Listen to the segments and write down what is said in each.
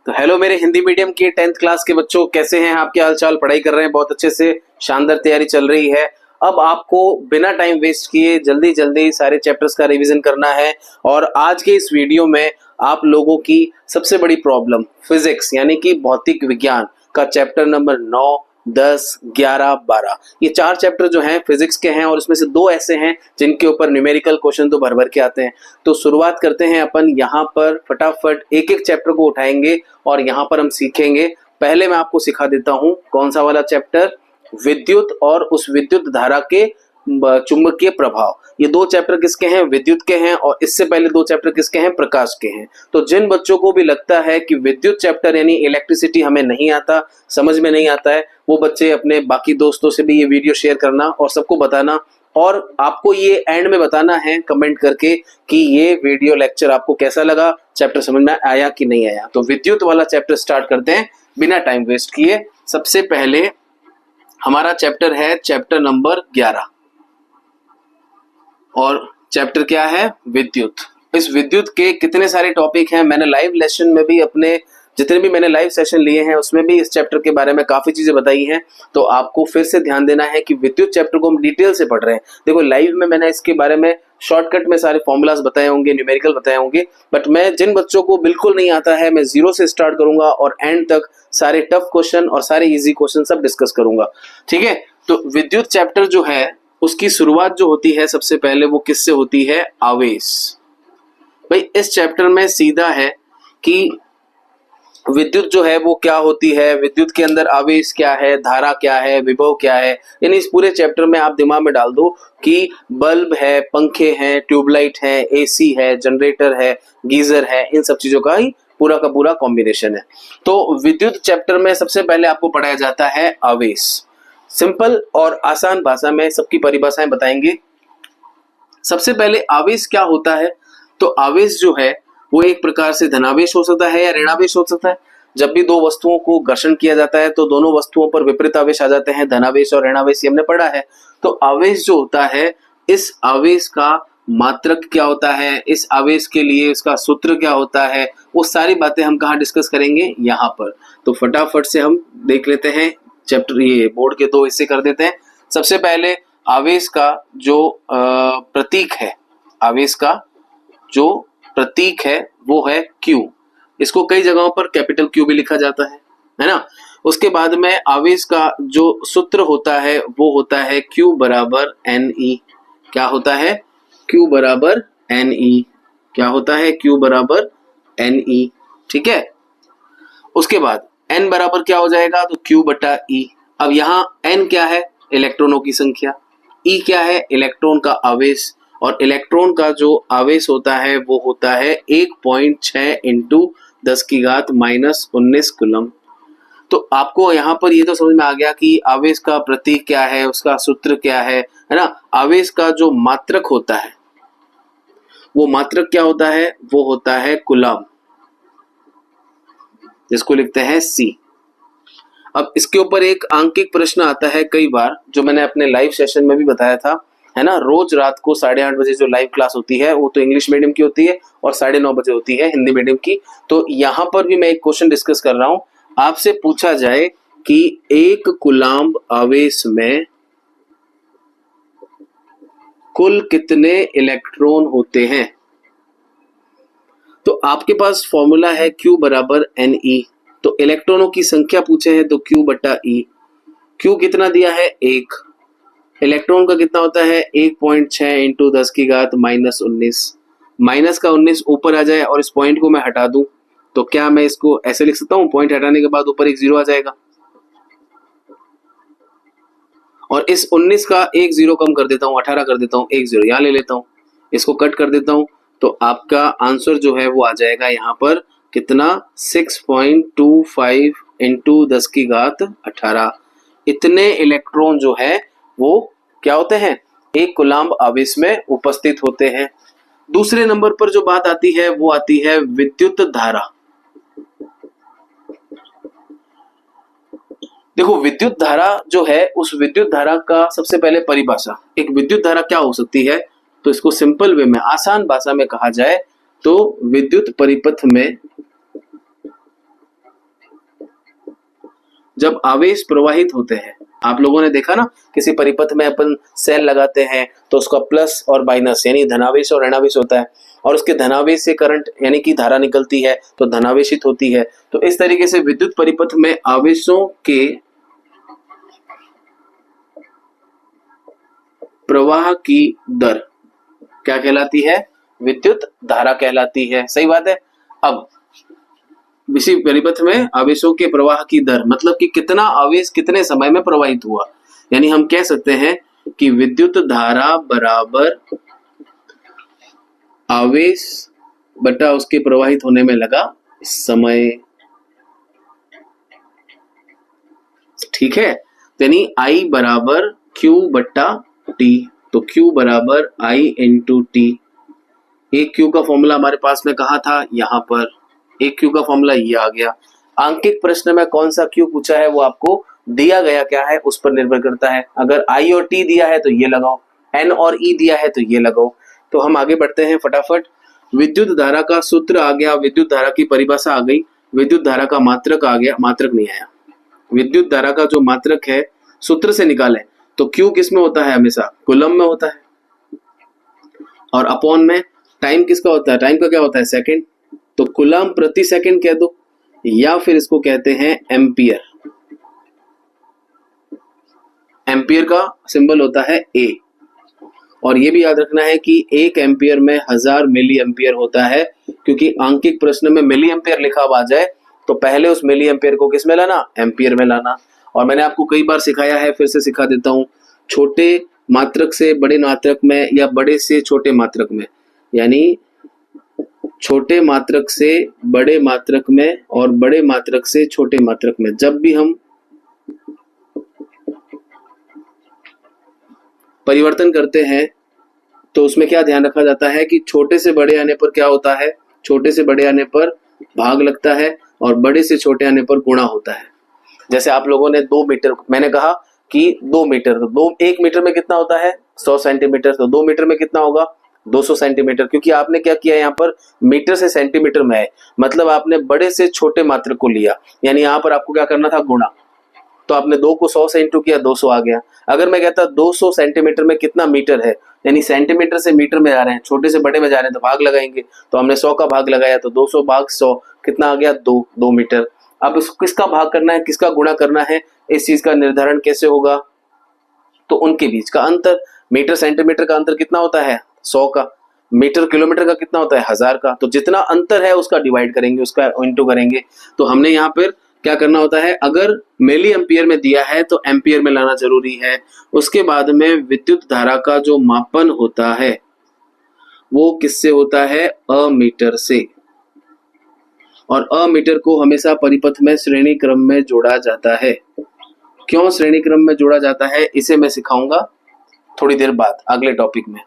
तो हेलो मेरे हिंदी मीडियम के 10th क्लास के बच्चों, कैसे हैं? आपके हालचाल? पढ़ाई कर रहे हैं? बहुत अच्छे से, शानदार तैयारी चल रही है। अब आपको बिना टाइम वेस्ट किए जल्दी जल्दी सारे चैप्टर्स का रिवीजन करना है। और आज के इस वीडियो में आप लोगों की सबसे बड़ी प्रॉब्लम फिजिक्स यानी कि भौतिक विज्ञान का चैप्टर नंबर 9, 10, 11, 12 ये 4 चैप्टर जो हैं फिजिक्स के हैं और इसमें से 2 ऐसे हैं जिनके ऊपर न्यूमेरिकल क्वेश्चन तो भर भर के आते हैं। तो शुरुआत करते हैं अपन यहाँ पर, फटाफट एक एक चैप्टर को उठाएंगे और यहाँ पर हम सीखेंगे। पहले मैं आपको सिखा देता हूँ कौन सा वाला चैप्टर, विद्युत और उस विद्युत धारा के चुंबकीय प्रभाव। ये 2 चैप्टर किसके हैं? विद्युत के हैं। और इससे पहले 2 चैप्टर किसके हैं? प्रकाश के हैं। तो जिन बच्चों को भी लगता है कि विद्युत चैप्टर यानी इलेक्ट्रिसिटी हमें नहीं आता, समझ में नहीं आता है, वो बच्चे अपने बाकी दोस्तों से भी ये वीडियो शेयर करना और सबको बताना। और आपको ये एंड में बताना है कमेंट करके कि ये वीडियो लेक्चर आपको कैसा लगा, चैप्टर समझ में आया कि नहीं आया। तो विद्युत वाला चैप्टर स्टार्ट करते हैं बिना टाइम वेस्ट किए। सबसे पहले हमारा चैप्टर है चैप्टर नंबर 11 और चैप्टर क्या है? विद्युत। इस विद्युत के कितने सारे टॉपिक हैं, मैंने लाइव लेसन में भी अपने जितने भी मैंने लाइव सेशन लिए हैं उसमें भी इस चैप्टर के बारे में काफी चीजें बताई हैं। तो आपको फिर से ध्यान देना है कि विद्युत चैप्टर को हम डिटेल से पढ़ रहे हैं। देखो लाइव में मैंने इसके बारे में शॉर्टकट में सारे फॉर्मूलाज बताए होंगे, न्यूमेरिकल बताए होंगे, बट मैं जिन बच्चों को बिल्कुल नहीं आता है मैं 0 से स्टार्ट करूंगा और एंड तक सारे टफ क्वेश्चन और सारे इजी क्वेश्चन सब डिस्कस करूंगा। ठीक है, तो विद्युत चैप्टर जो है उसकी शुरुआत जो होती है सबसे पहले वो किससे होती है? आवेश। भाई इस चैप्टर में सीधा है कि विद्युत जो है वो क्या होती है, विद्युत के अंदर आवेश क्या है, धारा क्या है, विभव क्या है। यानी इस पूरे चैप्टर में आप दिमाग में डाल दो कि बल्ब है, पंखे हैं, ट्यूबलाइट है, एसी है, जनरेटर है, गीजर है, इन सब चीजों का ही पूरा का पूरा कॉम्बिनेशन है। तो विद्युत चैप्टर में सबसे पहले आपको पढ़ाया जाता है आवेश। सिंपल और आसान भाषा में सबकी परिभाषाएं बताएंगे। सबसे पहले आवेश क्या होता है? तो आवेश जो है वो एक प्रकार से धनावेश हो सकता है या ऋणावेश हो सकता है। जब भी 2 वस्तुओं को घर्षण किया जाता है तो दोनों वस्तुओं पर विपरीत आवेश आ जाते हैं, धनावेश और ऋणावेश, ये हमने पढ़ा है। तो आवेश जो होता है, इस आवेश का मात्रक क्या होता है, इस आवेश के लिए इसका सूत्र क्या होता है, वो सारी बातें हम कहाँ डिस्कस करेंगे? यहाँ पर। तो फटाफट से हम देख लेते हैं चैप्टर, ये बोर्ड के 2 हिस्से कर देते हैं। सबसे पहले आवेश का जो प्रतीक है, आवेश का जो प्रतीक है वो है Q। इसको कई जगहों पर कैपिटल Q भी लिखा जाता है ना। उसके बाद में आवेश का जो सूत्र होता है वो होता है Q बराबर NE। क्या होता है? Q बराबर NE। क्या होता है? Q बराबर NE। ठीक है, उसके बाद N बराबर क्या हो जाएगा? तो Q बटा E। अब यहाँ N क्या है? इलेक्ट्रॉनों की संख्या। E क्या है? इलेक्ट्रॉन का आवेश। और इलेक्ट्रॉन का जो आवेश होता है वो होता है 1.6 इंटू 10 की घात -19 कूलम। तो आपको यहाँ पर ये तो समझ में आ गया कि आवेश का प्रतीक क्या है, उसका सूत्र क्या है ना। आवेश का जो मात्रक होता है वो मात्रक क्या होता है? वो होता है कूलम, जिसको लिखते हैं C। अब इसके ऊपर एक आंकिक प्रश्न आता है कई बार, जो मैंने अपने लाइव सेशन में भी बताया था, है ना। रोज रात को 8:30 बजे जो लाइव क्लास होती है वो तो इंग्लिश मीडियम की होती है और 9:30 बजे होती है हिंदी मीडियम की। तो यहाँ पर भी मैं एक क्वेश्चन डिस्कस कर रहा हूं। आपसे पूछा जाए कि 1 कूलम्ब आवेश में कुल कितने इलेक्ट्रॉन होते हैं? तो आपके पास फॉर्मूला है Q बराबर NE। तो इलेक्ट्रॉनों की संख्या पूछे हैं तो Q बटा E। Q कितना दिया है? 1। इलेक्ट्रॉन का कितना होता है? 1.6 इंटू 10 की घात -19। माइनस का 19 ऊपर आ जाए और इस पॉइंट को मैं हटा दूं तो क्या मैं इसको ऐसे लिख सकता हूं? पॉइंट हटाने के बाद ऊपर एक 0 आ जाएगा और इस 19 का एक 0 कम कर देता हूं, 18 कर देता हूं, एक 0 यहां ले लेता हूं, इसको कट कर देता हूं। तो आपका आंसर जो है वो आ जाएगा यहाँ पर कितना? 6.25 इंटू 10 की घात 18। इतने इलेक्ट्रॉन जो है वो क्या होते हैं? 1 कूलम्ब आवेश में उपस्थित होते हैं। दूसरे नंबर पर जो बात आती है वो आती है विद्युत धारा। देखो विद्युत धारा जो है, उस विद्युत धारा का सबसे पहले परिभाषा, एक विद्युत धारा क्या हो सकती है? तो इसको सिंपल वे में, आसान भाषा में कहा जाए तो विद्युत परिपथ में जब आवेश प्रवाहित होते हैं, आप लोगों ने देखा ना किसी परिपथ में अपन सेल लगाते हैं तो उसका प्लस और माइनस यानी धनावेश और ऋणावेश होता है, और उसके धनावेश से करंट यानी कि धारा निकलती है तो धनावेशित होती है। तो इस तरीके से विद्युत परिपथ में आवेशों के प्रवाह की दर क्या कहलाती है? विद्युत धारा कहलाती है। सही बात है। अब इसी परिपथ में आवेशों के प्रवाह की दर मतलब कि कितना आवेश कितने समय में प्रवाहित हुआ, यानी हम कह सकते हैं कि विद्युत धारा बराबर आवेश बटा उसके प्रवाहित होने में लगा समय। ठीक है, यानी I बराबर Q बट्टा T, तो Q बराबर I इंटू टी। एक Q का फॉर्मूला हमारे पास में कहा था, यहाँ पर एक Q का फॉर्मूला ये आ गया। आंकिक प्रश्न में कौन सा Q पूछा है वो आपको दिया गया क्या है उस पर निर्भर करता है। अगर I और T दिया है तो ये लगाओ, N और E दिया है तो ये लगाओ। तो हम आगे बढ़ते हैं फटाफट। विद्युत धारा का सूत्र आ गया, विद्युत धारा की परिभाषा आ गई, विद्युत धारा का मात्रक आ गया, मात्रक नहीं आया। विद्युत धारा का जो मात्रक है सूत्र से निकालें तो Q किस में होता है? हमेशा कूलम में होता है, और अपॉन में टाइम किसका होता है? टाइम का क्या होता है? सेकंड, तो कूलम प्रति सेकंड कह दो, या फिर इसको कहते हैं एम्पियर। एम्पियर का सिंबल होता है A, और ये भी याद रखना है कि 1 एम्पियर में 1000 मिली एम्पियर होता है, क्योंकि आंकिक प्रश्न में मिली एम्पियर लिखा हुआ आ जाए तो पहले उस मिली एम्पियर को किस में लाना? एम्पियर में लाना। और मैंने आपको कई बार सिखाया है, फिर से सिखा देता हूं, छोटे मात्रक से बड़े मात्रक में या बड़े से छोटे मात्रक में, यानी छोटे मात्रक से बड़े मात्रक में और बड़े मात्रक से छोटे मात्रक में जब भी हम परिवर्तन करते हैं तो उसमें क्या ध्यान रखा जाता है कि छोटे से बड़े आने पर क्या होता है? छोटे से बड़े आने पर भाग लगता है और बड़े से छोटे आने पर गुणा होता है। जैसे आप लोगों ने 2 मीटर, मैंने कहा कि 2 मीटर, तो 1 मीटर में कितना होता है? 100 सेंटीमीटर, तो 2 मीटर में कितना होगा? 200 सेंटीमीटर, क्योंकि आपने क्या किया यहाँ पर मीटर से सेंटीमीटर में है, मतलब आपने बड़े से छोटे मात्रक को लिया, यानी यहाँ पर आपको क्या करना था? गुणा। तो आपने 2 को 100 से इंटू किया, 200 आ गया। अगर मैं कहता 200 सेंटीमीटर में कितना मीटर है, यानी सेंटीमीटर से मीटर में जा रहे हैं, छोटे से बड़े में जा रहे हैं तो भाग लगाएंगे, तो हमने 100 का भाग लगाया तो 200 भाग 100 कितना आ गया? 2 मीटर। अब इसको किसका भाग करना है, किसका गुणा करना है, इस चीज का निर्धारण कैसे होगा? तो उनके बीच का अंतर, मीटर सेंटीमीटर का अंतर कितना होता है? 100 का। मीटर किलोमीटर का कितना होता है? 1000 का। तो जितना अंतर है उसका डिवाइड करेंगे, उसका इंटू करेंगे। तो हमने यहाँ पर क्या करना होता है? अगर मिली एम्पियर में दिया है तो एम्पियर में लाना जरूरी है। उसके बाद में विद्युत धारा का जो मापन होता है वो किससे होता है? अमीटर से, और अमीटर को हमेशा परिपथ में श्रेणी क्रम में जोड़ा जाता है। क्यों श्रेणी क्रम में जोड़ा जाता है इसे मैं सिखाऊंगा थोड़ी देर बाद अगले टॉपिक में।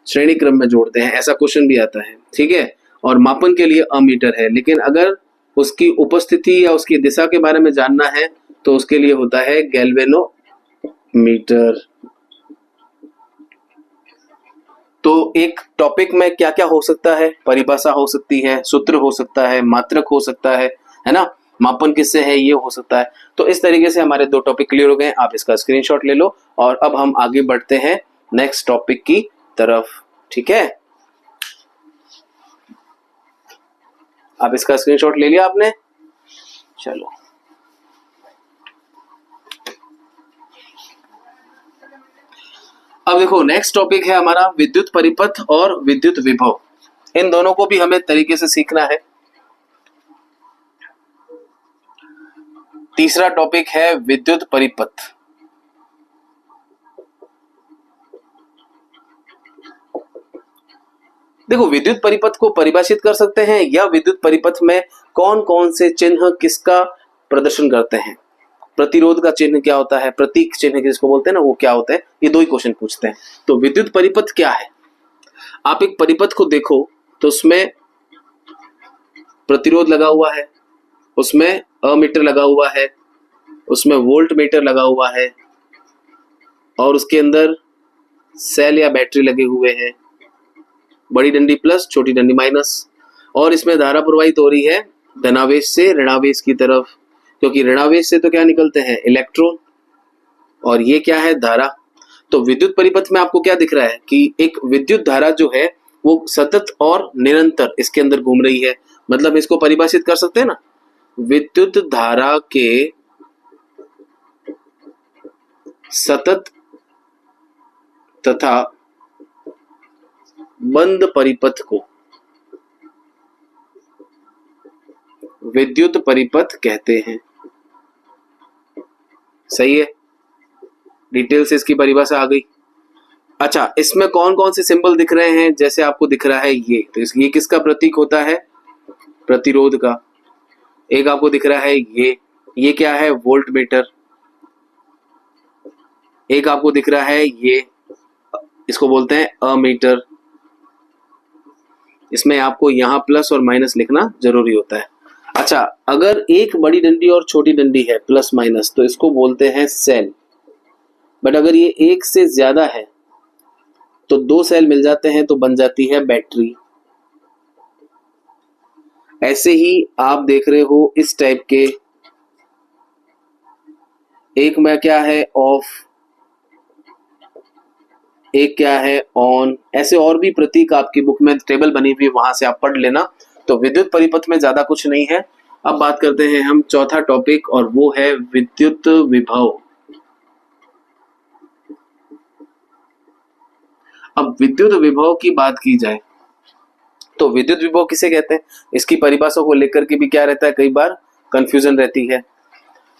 श्रेणी क्रम में जोड़ते हैं, ऐसा क्वेश्चन भी आता है, ठीक है। और मापन के लिए अमीटर है, लेकिन अगर उसकी उपस्थिति या उसकी दिशा के बारे में जानना है तो उसके लिए होता है गैल्वेनोमीटर। तो एक टॉपिक में क्या क्या हो सकता है? परिभाषा हो सकती है, सूत्र हो सकता है, मात्रक हो सकता है ना, मापन किससे है ये हो सकता है। तो इस तरीके से हमारे 2 टॉपिक क्लियर हो गए। आप इसका स्क्रीनशॉट ले लो और अब हम आगे बढ़ते हैं नेक्स्ट टॉपिक की तरफ, ठीक है। आप इसका स्क्रीनशॉट ले लिया आपने? चलो, अब देखो नेक्स्ट टॉपिक है हमारा विद्युत परिपथ और विद्युत विभव। इन दोनों को भी हमें तरीके से सीखना है। तीसरा टॉपिक है विद्युत परिपथ। देखो, विद्युत परिपथ को परिभाषित कर सकते हैं या विद्युत परिपथ में कौन कौन से चिन्ह किसका प्रदर्शन करते हैं। प्रतिरोध का चिन्ह क्या होता है, प्रतीक चिन्ह जिसको बोलते हैं ना, वो क्या होता है, ये 2 ही क्वेश्चन पूछते हैं। तो विद्युत परिपथ क्या है? आप एक परिपथ को देखो तो उसमें प्रतिरोध लगा हुआ है, उसमें अमीटर लगा हुआ है, उसमें वोल्ट मीटर लगा हुआ है, और उसके अंदर सेल या बैटरी लगे हुए हैं, बड़ी डंडी प्लस छोटी डंडी माइनस, और इसमें धारा प्रवाहित हो रही है धनावेश से ऋणावेश की तरफ, क्योंकि ऋणावेश से तो क्या निकलते हैं, इलेक्ट्रॉन, और ये क्या है, धारा। तो विद्युत परिपथ में आपको क्या दिख रहा है कि एक विद्युत धारा जो है वो सतत और निरंतर इसके अंदर घूम रही है। मतलब इसको परिभाषित कर सकते हैं ना, विद्युत धारा के सतत तथा बंद परिपथ को विद्युत परिपथ कहते हैं। सही है, डिटेल से इसकी परिभाषा आ गई। अच्छा, इसमें कौन कौन से सिंबल दिख रहे हैं, जैसे आपको दिख रहा है ये, तो ये किसका प्रतीक होता है, प्रतिरोध का। एक आपको दिख रहा है ये क्या है, वोल्ट मीटर। एक आपको दिख रहा है ये, इसको बोलते हैं अमीटर। इसमें आपको यहां प्लस और माइनस लिखना जरूरी होता है। अच्छा, अगर एक बड़ी डंडी और छोटी डंडी है प्लस माइनस, तो इसको बोलते हैं सेल। बट अगर ये एक से ज्यादा है तो दो सेल मिल जाते हैं तो बन जाती है बैटरी। ऐसे ही आप देख रहे हो इस टाइप के, एक में क्या है ऑफ, एक क्या है ऑन। ऐसे और भी प्रतीक आपकी बुक में टेबल बनी हुई, वहां से आप पढ़ लेना। तो विद्युत परिपथ में ज्यादा कुछ नहीं है। अब बात करते हैं हम चौथा टॉपिक, और वो है विद्युत विभव। अब विद्युत विभव की बात की जाए तो विद्युत विभव किसे कहते हैं, इसकी परिभाषा को लेकर के भी क्या रहता है, कई बार कंफ्यूजन रहती है।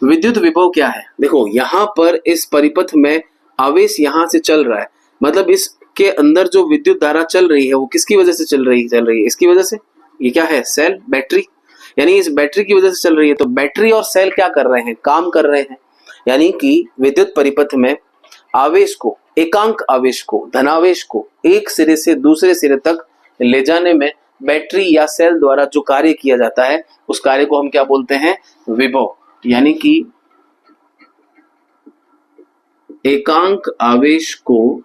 विद्युत विभव क्या है, देखो यहां पर इस परिपथ में आवेश यहां से चल रहा है, मतलब इसके अंदर जो विद्युत धारा चल रही है वो किसकी वजह से चल रही है, इसकी वजह से। ये क्या है, सेल, बैटरी, यानी इस बैटरी की वजह से चल रही है। तो बैटरी और सेल क्या कर रहे हैं, काम कर रहे हैं। यानी कि विद्युत परिपथ में आवेश को, एकांक आवेश को, धनावेश को एक सिरे से दूसरे सिरे तक ले जाने में बैटरी या सेल द्वारा जो कार्य किया जाता है, उस कार्य को हम क्या बोलते हैं, विभव। यानी कि एकांक आवेश को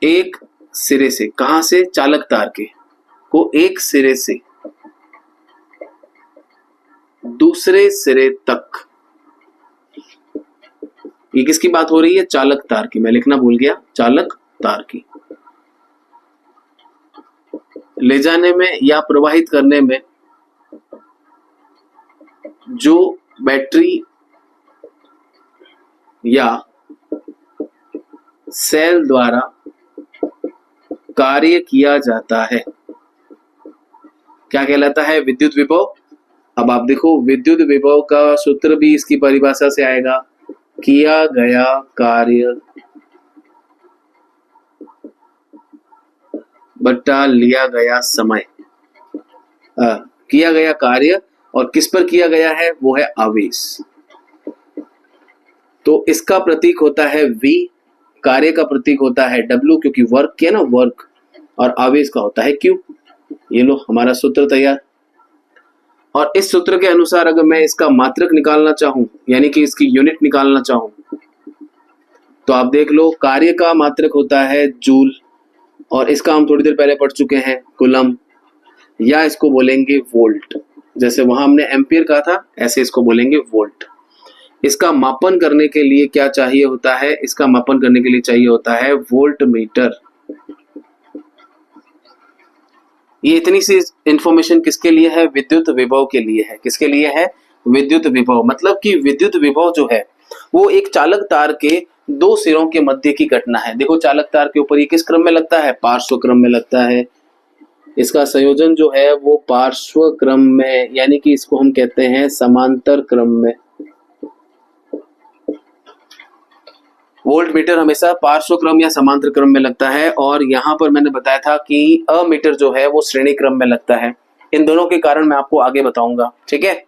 एक सिरे से, कहां से, चालक तार के को एक सिरे से दूसरे सिरे तक, ये किसकी बात हो रही है, चालक तार की, मैं लिखना भूल गया, चालक तार की, ले जाने में या प्रवाहित करने में जो बैटरी या सेल द्वारा कार्य किया जाता है, क्या कहलाता है, विद्युत विभव। अब आप देखो, विद्युत विभव का सूत्र भी इसकी परिभाषा से आएगा, किया गया कार्य बटा लिया गया समय। किया गया कार्य और किस पर किया गया है, वो है आवेश। तो इसका प्रतीक होता है V, कार्य का प्रतीक होता है W, क्योंकि वर्क किया ना, वर्क, और आवेश का होता है Q। ये लो हमारा सूत्र तैयार। और इस सूत्र के अनुसार अगर मैं इसका मात्रक निकालना चाहूं, यानी कि इसकी यूनिट निकालना चाहूं, तो आप देख लो, कार्य का मात्रक होता है जूल, और इसका हम थोड़ी देर पहले पढ़ चुके हैं, कूलम, या इसको बोलेंगे वोल्ट। जैसे वहां हमने एम्पियर कहा था, ऐसे इसको बोलेंगे वोल्ट। इसका मापन करने के लिए क्या चाहिए होता है, इसका मापन करने के लिए चाहिए होता है वोल्ट मीटर। ये इतनी सी इंफॉर्मेशन किसके लिए है, विद्युत विभव के लिए है। किसके लिए है, विद्युत विभव। मतलब कि विद्युत विभव जो है वो एक चालक तार के दो सिरों के मध्य की घटना है। देखो चालक तार के ऊपर ये किस क्रम में लगता है, पार्श्व क्रम में लगता है। इसका संयोजन जो है वो पार्श्व क्रम में, यानी कि इसको हम कहते हैं समांतर क्रम में। वोल्ट मीटर हमेशा पार्श्व क्रम या समांतर क्रम में लगता है, और यहां पर मैंने बताया था कि अमीटर जो है वो श्रेणी क्रम में लगता है। इन दोनों के कारण मैं आपको आगे बताऊंगा, ठीक है।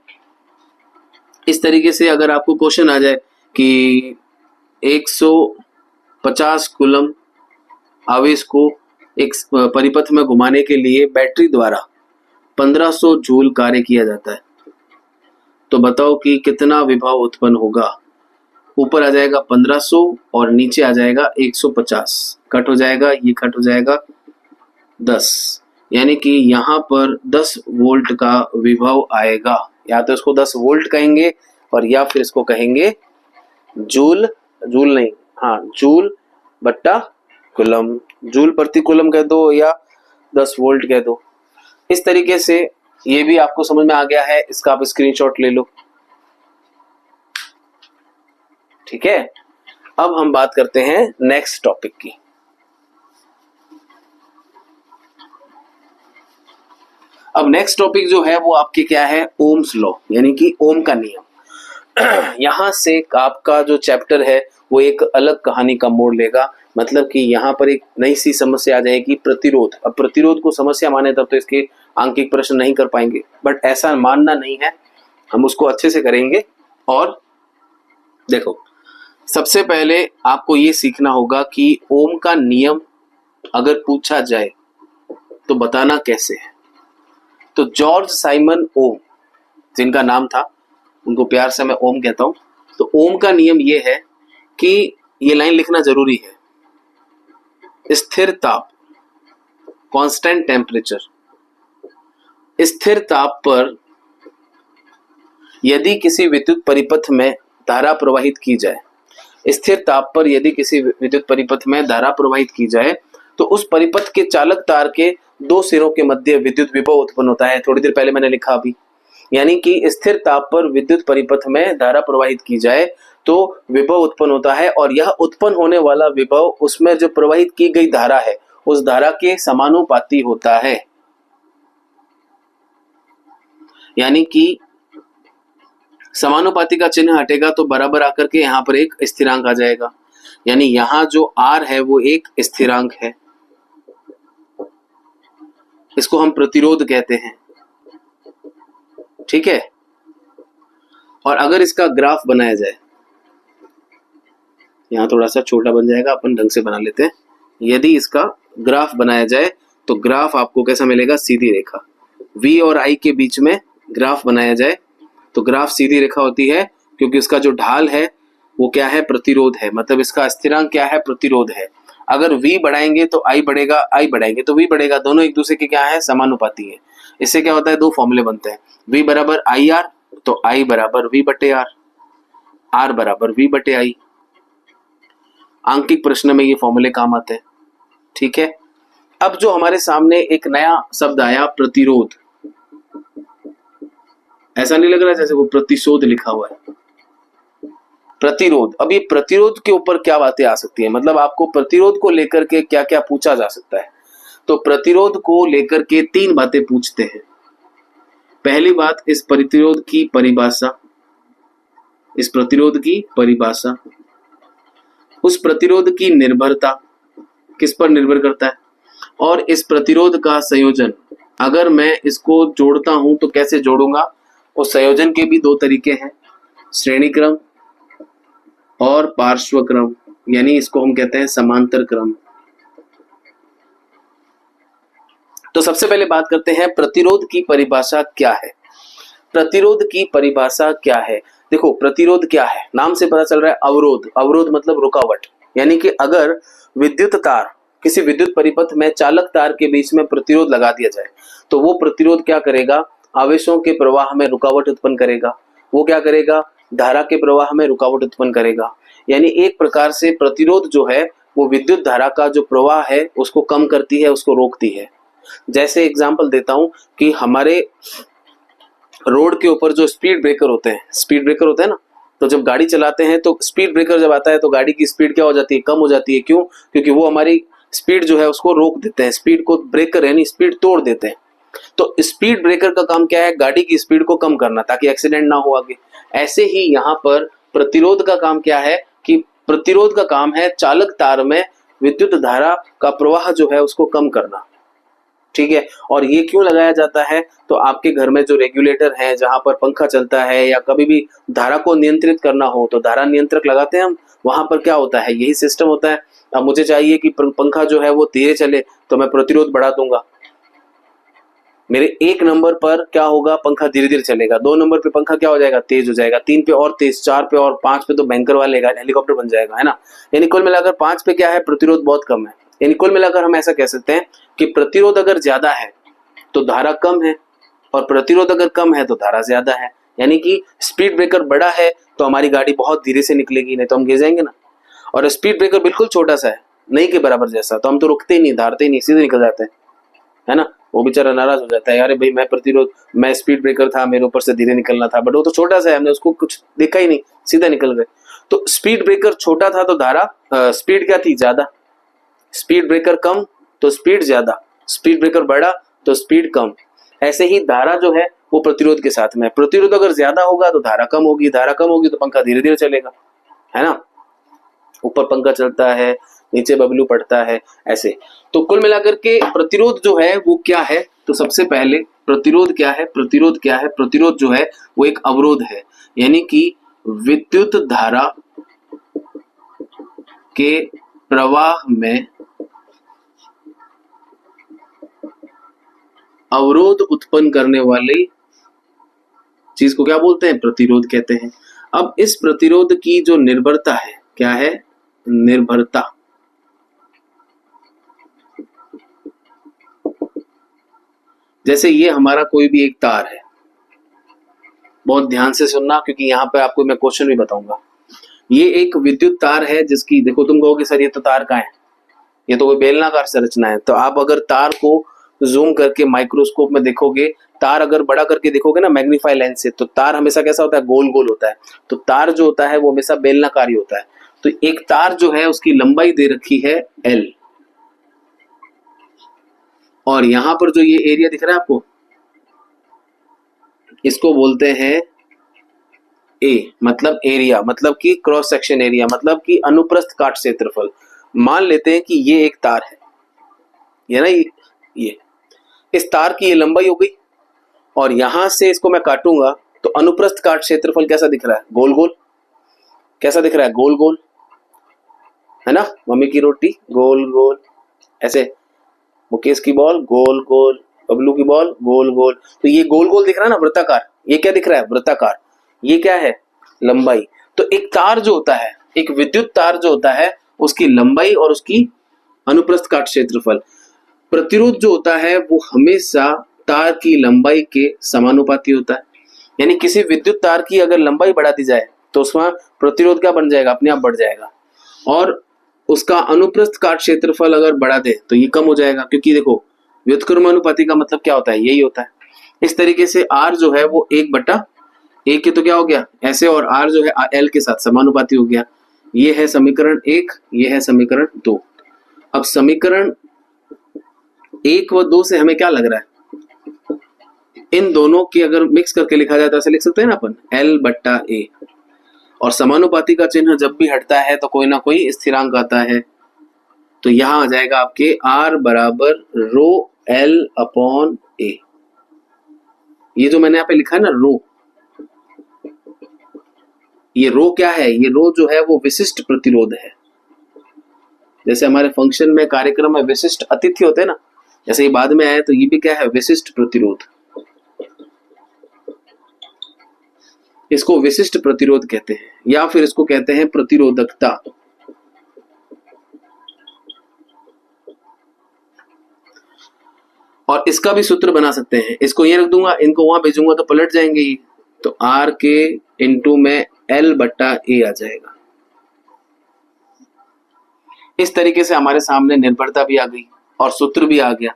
इस तरीके से अगर आपको क्वेश्चन आ जाए कि 150 कूलम आवेश को एक परिपथ में घुमाने के लिए बैटरी द्वारा 1500 जूल कार्य किया जाता है, तो बताओ कि कितना विभव उत्पन्न होगा। ऊपर आ जाएगा 1500 और नीचे आ जाएगा 150, कट हो जाएगा, ये कट हो जाएगा 10, यानी कि यहाँ पर 10 वोल्ट का विभव आएगा। या तो इसको 10 वोल्ट कहेंगे और या फिर इसको कहेंगे जूल, जूल नहीं, हाँ जूल बट्टा कूलम, जूल प्रति कूलम कह दो या 10 वोल्ट कह दो। इस तरीके से ये भी आपको समझ में आ गया है, इसका आप स्क्रीनशॉट ले लो। ठीक है, अब हम बात करते हैं नेक्स्ट टॉपिक की। अब नेक्स्ट टॉपिक जो है वो आपके क्या है, ओम्स लॉ, यानी कि ओम का नियम। यहां से आपका जो चैप्टर है वो एक अलग कहानी का मोड़ लेगा। मतलब कि यहाँ पर एक नई सी समस्या आ जाएगी, प्रतिरोध। अब प्रतिरोध को समस्या माने तब तो इसके आंकिक प्रश्न नहीं कर पाएंगे, बट ऐसा मानना नहीं है, हम उसको अच्छे से करेंगे। और देखो, सबसे पहले आपको ये सीखना होगा कि ओम का नियम अगर पूछा जाए तो बताना कैसे है। तो जॉर्ज साइमन ओम जिनका नाम था, उनको प्यार से मैं ओम कहता हूं। तो ओम का नियम ये है कि ये लाइन लिखना जरूरी है, स्थिर ताप, कांस्टेंट टेम्परेचर, स्थिर ताप पर यदि किसी विद्युत परिपथ में धारा प्रवाहित की जाए, स्थिर ताप पर यदि किसी विद्युत परिपथ में धारा प्रवाहित की जाए तो उस परिपथ के चालक तार के दो सिरों के मध्य विद्युत विभव उत्पन्न होता है। थोड़ी देर पहले मैंने लिखा अभी, यानी कि स्थिर ताप पर विद्युत परिपथ में धारा प्रवाहित की जाए तो विभव उत्पन्न होता है, और यह उत्पन्न होने वाला विभव उसमें जो प्रवाहित की गई धारा है उस धारा के समानुपाती होता है। यानी कि समानुपाती का चिन्ह हटेगा तो बराबर आकर के यहाँ पर एक स्थिरांक आ जाएगा। यानी यहाँ जो R है वो एक स्थिरांक है, इसको हम प्रतिरोध कहते हैं। ठीक है, और अगर इसका ग्राफ बनाया जाए, यहाँ थोड़ा सा छोटा बन जाएगा, अपन ढंग से बना लेते हैं। यदि इसका ग्राफ बनाया जाए तो ग्राफ आपको कैसा मिलेगा, सीधी रेखा। V और I के बीच में ग्राफ बनाया जाए तो ग्राफ सीधी रेखा होती है, क्योंकि उसका जो ढाल है वो क्या है, प्रतिरोध है। मतलब इसका स्थिरांक क्या है, प्रतिरोध है। अगर V बढ़ाएंगे तो I बढ़ेगा, I बढ़ाएंगे तो V बढ़ेगा, दोनों एक दूसरे के क्या है, समानुपाती है। इससे क्या होता है, दो फॉर्मूले बनते हैं, V बराबर IR तो I बराबर V बटे R, R बराबर V बटे I। आंकिक प्रश्न में ये फॉर्मूले काम आते हैं। ठीक है, अब जो हमारे सामने एक नया शब्द आया, प्रतिरोध। ऐसा नहीं लग रहा जैसे वो प्रतिशोध लिखा हुआ है, प्रतिरोध। अब ये प्रतिरोध के ऊपर क्या बातें आ सकती है, मतलब आपको प्रतिरोध को लेकर के क्या क्या पूछा जा सकता है। तो प्रतिरोध को लेकर के 3 बातें पूछते हैं। पहली बात, इस प्रतिरोध की परिभाषा, इस प्रतिरोध की परिभाषा, उस प्रतिरोध की निर्भरता, किस पर निर्भर करता है, और इस प्रतिरोध का संयोजन, अगर मैं इसको जोड़ता हूं तो कैसे जोड़ूंगा। उस संयोजन के भी 2 तरीके हैं, श्रेणी क्रम और पार्श्व क्रम, यानी इसको हम कहते हैं समांतर क्रम। तो सबसे पहले बात करते हैं प्रतिरोध की परिभाषा क्या है। प्रतिरोध की परिभाषा क्या है, देखो प्रतिरोध क्या है, नाम से पता चल रहा है अवरोध। अवरोध मतलब रुकावट, यानी कि अगर विद्युत तार, किसी विद्युत परिपथ में चालक तार के बीच में प्रतिरोध लगा दिया जाए तो वो प्रतिरोध क्या करेगा, आवेशों के प्रवाह में रुकावट उत्पन्न करेगा। वो क्या करेगा, धारा के प्रवाह में रुकावट उत्पन्न करेगा। यानी एक प्रकार से प्रतिरोध जो है वो विद्युत धारा का जो प्रवाह है उसको कम करती है, उसको रोकती है। जैसे एग्जांपल देता हूं कि हमारे रोड के ऊपर जो स्पीड ब्रेकर होते हैं, स्पीड ब्रेकर होते हैं ना, तो जब गाड़ी चलाते हैं तो स्पीड ब्रेकर जब आता है तो गाड़ी की स्पीड क्या हो जाती है, कम हो जाती है। क्यों, क्योंकि वो हमारी स्पीड जो है उसको रोक देते हैं, स्पीड को ब्रेकर यानी स्पीड तोड़ देते हैं। तो स्पीड ब्रेकर का काम क्या है, गाड़ी की स्पीड को कम करना ताकि एक्सीडेंट ना हो आगे। ऐसे ही यहाँ पर प्रतिरोध का काम क्या है कि प्रतिरोध का काम है चालक तार में विद्युत धारा का प्रवाह जो है उसको कम करना। ठीक है, और ये क्यों लगाया जाता है, तो आपके घर में जो रेगुलेटर है, जहां पर पंखा चलता है या कभी भी धारा को नियंत्रित करना हो तो धारा नियंत्रक लगाते हैं हम, वहां पर क्या होता है, यही सिस्टम होता है। अब मुझे चाहिए कि पंखा जो है वो धीरे चले तो मैं प्रतिरोध बढ़ा दूंगा। मेरे 1 नंबर पर क्या होगा, पंखा धीरे धीरे चलेगा, 2 नंबर पे पंखा क्या हो जाएगा, तेज हो जाएगा, 3 पे और तेज, 4 पे और 5 पे तो बैंकर वाले हेलीकॉप्टर बन जाएगा, है ना। यानी कुल मिलाकर 5 पे क्या है, प्रतिरोध बहुत कम है। यानी कुल मिलाकर हम ऐसा कह सकते हैं कि प्रतिरोध अगर ज्यादा है तो धारा कम है, और प्रतिरोध अगर कम है तो धारा ज्यादा है। यानी कि स्पीड ब्रेकर बड़ा है तो हमारी गाड़ी बहुत धीरे से निकलेगी, नहीं तो हम गिर जाएंगे ना। और स्पीड ब्रेकर बिल्कुल छोटा सा है, नहीं के बराबर जैसा, तो हम तो रुकते ही नहीं, धारते ही नहीं, सीधे निकल जाते हैं, है ना। वो बेचारा नाराज हो जाता है, यार भाई मैं स्पीड ब्रेकर था, मेरे ऊपर से धीरे निकलना था, बट वो तो छोटा सा है, हमने उसको कुछ देखा ही नहीं, सीधा निकल गए। तो स्पीड ब्रेकर छोटा था तो धारा स्पीड क्या थी, ज्यादा। स्पीड ब्रेकर कम तो स्पीड ज्यादा, स्पीड ब्रेकर बड़ा तो स्पीड कम। ऐसे ही धारा जो है वो प्रतिरोध के साथ में है। प्रतिरोध अगर ज्यादा होगा तो धारा कम होगी, धारा कम होगी तो पंखा धीरे धीरे चलेगा, है ना। ऊपर पंखा चलता है, नीचे बबलू पड़ता है, ऐसे। तो कुल मिलाकर के प्रतिरोध जो है वो क्या है, तो सबसे पहले प्रतिरोध क्या है, प्रतिरोध क्या है, प्रतिरोध जो है वो एक अवरोध है, यानी कि विद्युत धारा के प्रवाह में अवरोध उत्पन्न करने वाली चीज को क्या बोलते हैं, प्रतिरोध कहते हैं। अब इस प्रतिरोध की जो निर्भरता है, क्या है, निर्भरता। जैसे ये हमारा कोई भी एक तार है, बहुत ध्यान से सुनना क्योंकि यहाँ पे आपको मैं क्वेश्चन भी बताऊंगा। ये एक विद्युत तार है जिसकी, देखो तुम कहोगे सर ये तो तार का है, ये तो कोई बेलनाकार संरचना है। तो आप अगर तार को जूम करके माइक्रोस्कोप में देखोगे, तार अगर बड़ा करके देखोगे ना मैग्नीफाई लेंस से, तो तार हमेशा कैसा होता है, गोल गोल होता है। तो तार जो होता है वो हमेशा बेलनाकारी होता है। तो एक तार जो है उसकी लंबाई दे रखी है L, और यहां पर जो ये एरिया दिख रहा है आपको, इसको बोलते हैं A, मतलब एरिया, मतलब कि क्रॉस सेक्शन एरिया, मतलब कि अनुप्रस्थ काट क्षेत्रफल। मान लेते हैं कि ये एक तार है, ये ना, ये इस तार की ये लंबाई हो गई, और यहां से इसको मैं काटूंगा तो अनुप्रस्थ काट क्षेत्रफल कैसा दिख रहा है, गोल गोल। कैसा दिख रहा है, गोल गोल, है ना। मम्मी की रोटी गोल गोल, ऐसे। मुकेश की बॉल गोल गोल, बबलू की बॉल गोल गोल। तो ये गोल गोल दिख रहा है ना, वृत्ताकार। ये क्या दिख रहा है, वृत्ताकार। ये क्या है, लंबाई। तो एक तार जो होता है, एक विद्युत तार जो होता है, उसकी लंबाई और उसकी अनुप्रस्थ काट क्षेत्रफल, प्रतिरोध जो होता है वो हमेशा तार की लंबाई के समानुपाती होता है। यानी किसी विद्युत तार की अगर लंबाई बढ़ा दी जाए तो उसमें प्रतिरोध क्या बन जाएगा, अपने आप बढ़ जाएगा। और उसका अनुप्रस्थ काट क्षेत्रफल अगर बढ़ा दे तो ये कम हो जाएगा, क्योंकि देखो व्युत्क्रमानुपाती का मतलब क्या होता है, यही होता है। इस तरीके से R जो है वो 1/A के तो क्या हो गया ऐसे, और R जो है L के साथ समानुपाती हो गया। ये है समीकरण 1, ये है समीकरण 2। अब समीकरण 1 व 2 से हमें क्या लग रहा है, इन दोनों की अगर मिक्स करके लिखा जाए तो ऐसे लिख सकते हैं ना अपन, L/A। और समानुपाती का चिन्ह जब भी हटता है तो कोई ना कोई स्थिरांक आता है। तो यहां आ जाएगा आपके R बराबर रो L/A। ये जो मैंने यहाँ पे लिखा है ना रो, ये रो क्या है, ये रो जो है वो विशिष्ट प्रतिरोध है। जैसे हमारे फंक्शन में, कार्यक्रम में विशिष्ट अतिथि होते हैं ना, जैसे ये बाद में आया, तो ये भी क्या है, विशिष्ट प्रतिरोध। इसको विशिष्ट प्रतिरोध कहते हैं, या फिर इसको कहते हैं प्रतिरोधकता। और इसका भी सूत्र बना सकते हैं, इसको ये रख दूंगा, इनको वहां भेजूंगा तो पलट जाएंगे ये, तो R के इंटू में L/A आ जाएगा। इस तरीके से हमारे सामने निर्भरता भी आ गई और सूत्र भी आ गया।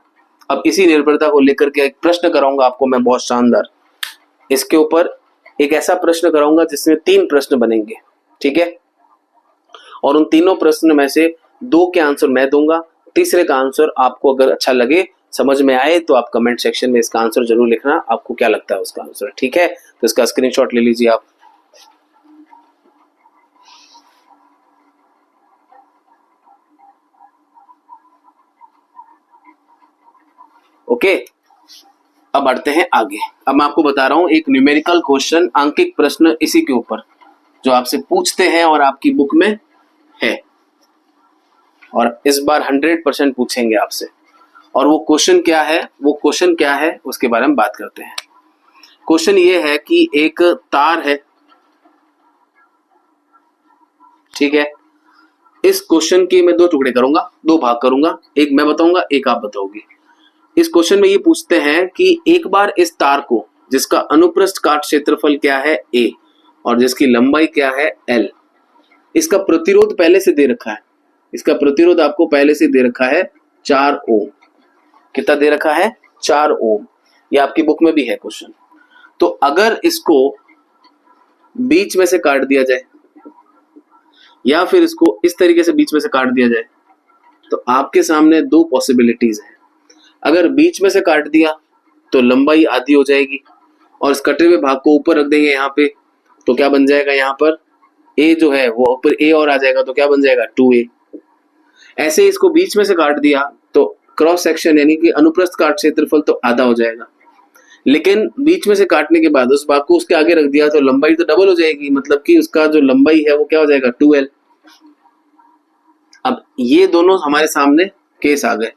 अब इसी निर्भरता को लेकर के एक प्रश्न कराऊंगा आपको मैं, बहुत शानदार। इसके ऊपर एक ऐसा प्रश्न कराऊंगा जिसमें 3 प्रश्न बनेंगे, ठीक है। और उन तीनों प्रश्न में से 2 के आंसर मैं दूंगा, तीसरे का आंसर आपको अगर अच्छा लगे, समझ में आए, तो आप कमेंट सेक्शन में इसका आंसर जरूर लिखना, आपको क्या लगता है उसका आंसर, ठीक है। तो इसका स्क्रीनशॉट ले लीजिए आप। ओके, अब बढ़ते हैं आगे। अब मैं आपको बता रहा हूं एक न्यूमेरिकल क्वेश्चन, अंकित प्रश्न इसी के ऊपर, जो आपसे पूछते हैं और आपकी बुक में है, और इस बार 100% पूछेंगे आपसे। और वो क्वेश्चन क्या है, वो क्वेश्चन क्या है उसके बारे में बात करते हैं। क्वेश्चन ये है कि एक तार है, ठीक है। इस क्वेश्चन के मैं 2 टुकड़े करूंगा, 2 भाग करूंगा, एक मैं बताऊंगा, एक आप बताओगे। इस क्वेश्चन में ये पूछते हैं कि एक बार इस तार को जिसका अनुप्रस्थ काट क्षेत्रफल क्या है a और जिसकी लंबाई क्या है l, इसका प्रतिरोध पहले से दे रखा है, इसका प्रतिरोध आपको पहले से दे रखा है 4 ओम। कितना दे रखा है? 4 ओम। ये आपकी बुक में भी है क्वेश्चन। तो अगर इसको बीच में से काट दिया जाए या फिर इसको इस तरीके से बीच में से काट दिया जाए तो आपके सामने दो पॉसिबिलिटीज है। अगर बीच में से काट दिया तो लंबाई आधी हो जाएगी और इस कटे हुए भाग को ऊपर रख देंगे यहाँ पे, तो क्या बन जाएगा? यहाँ पर a जो है वो ऊपर a और आ जाएगा, तो क्या बन जाएगा? 2a। ऐसे ही इसको बीच में से काट दिया तो क्रॉस सेक्शन यानी कि अनुप्रस्थ काट क्षेत्रफल तो आधा हो जाएगा, लेकिन बीच में से काटने के बाद उस भाग को उसके आगे रख दिया तो लंबाई तो डबल हो जाएगी, मतलब कि उसका जो लंबाई है वो क्या हो जाएगा? 2l। अब ये दोनों हमारे सामने केस आ गए।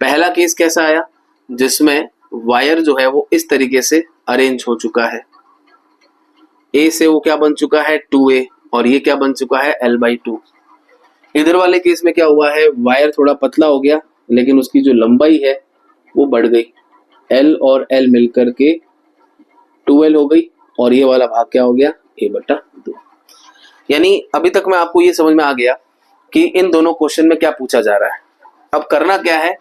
पहला केस कैसा आया? जिसमें वायर जो है वो इस तरीके से अरेंज हो चुका है, a से वो क्या बन चुका है? 2a, और ये क्या बन चुका है? l/2। इधर वाले केस में क्या हुआ है? वायर थोड़ा पतला हो गया लेकिन उसकी जो लंबाई है वो बढ़ गई, l और l मिलकर के 2l हो गई और ये वाला भाग क्या हो गया? a/2। यानी अभी तक मैं आपको ये समझ में आ गया कि इन दोनों क्वेश्चन में क्या पूछा जा रहा है। अब करना क्या है,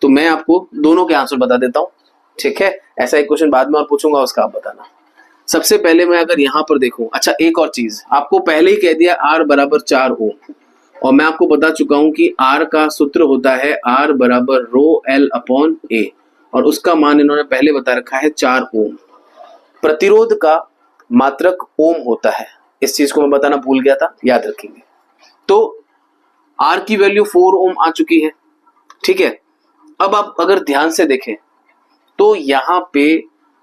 तो मैं आपको दोनों के आंसर बता देता हूं, ठीक है? ऐसा एक क्वेश्चन बाद में और पूछूंगा, उसका आप बताना। सबसे पहले मैं अगर यहां पर देखूं, अच्छा एक और चीज आपको पहले ही कह दिया R बराबर 4 ओम, और मैं आपको बता चुका हूं कि R का सूत्र होता है R बराबर ρl/a, और उसका मान इन्होंने पहले बता रखा है 4 ओम। प्रतिरोध का मात्रक ओम होता है, इस चीज को मैं बताना भूल गया था, याद रखेंगे। तो R की वैल्यू 4 ओम आ चुकी है, ठीक है? अब आप अगर ध्यान से देखें तो यहाँ पे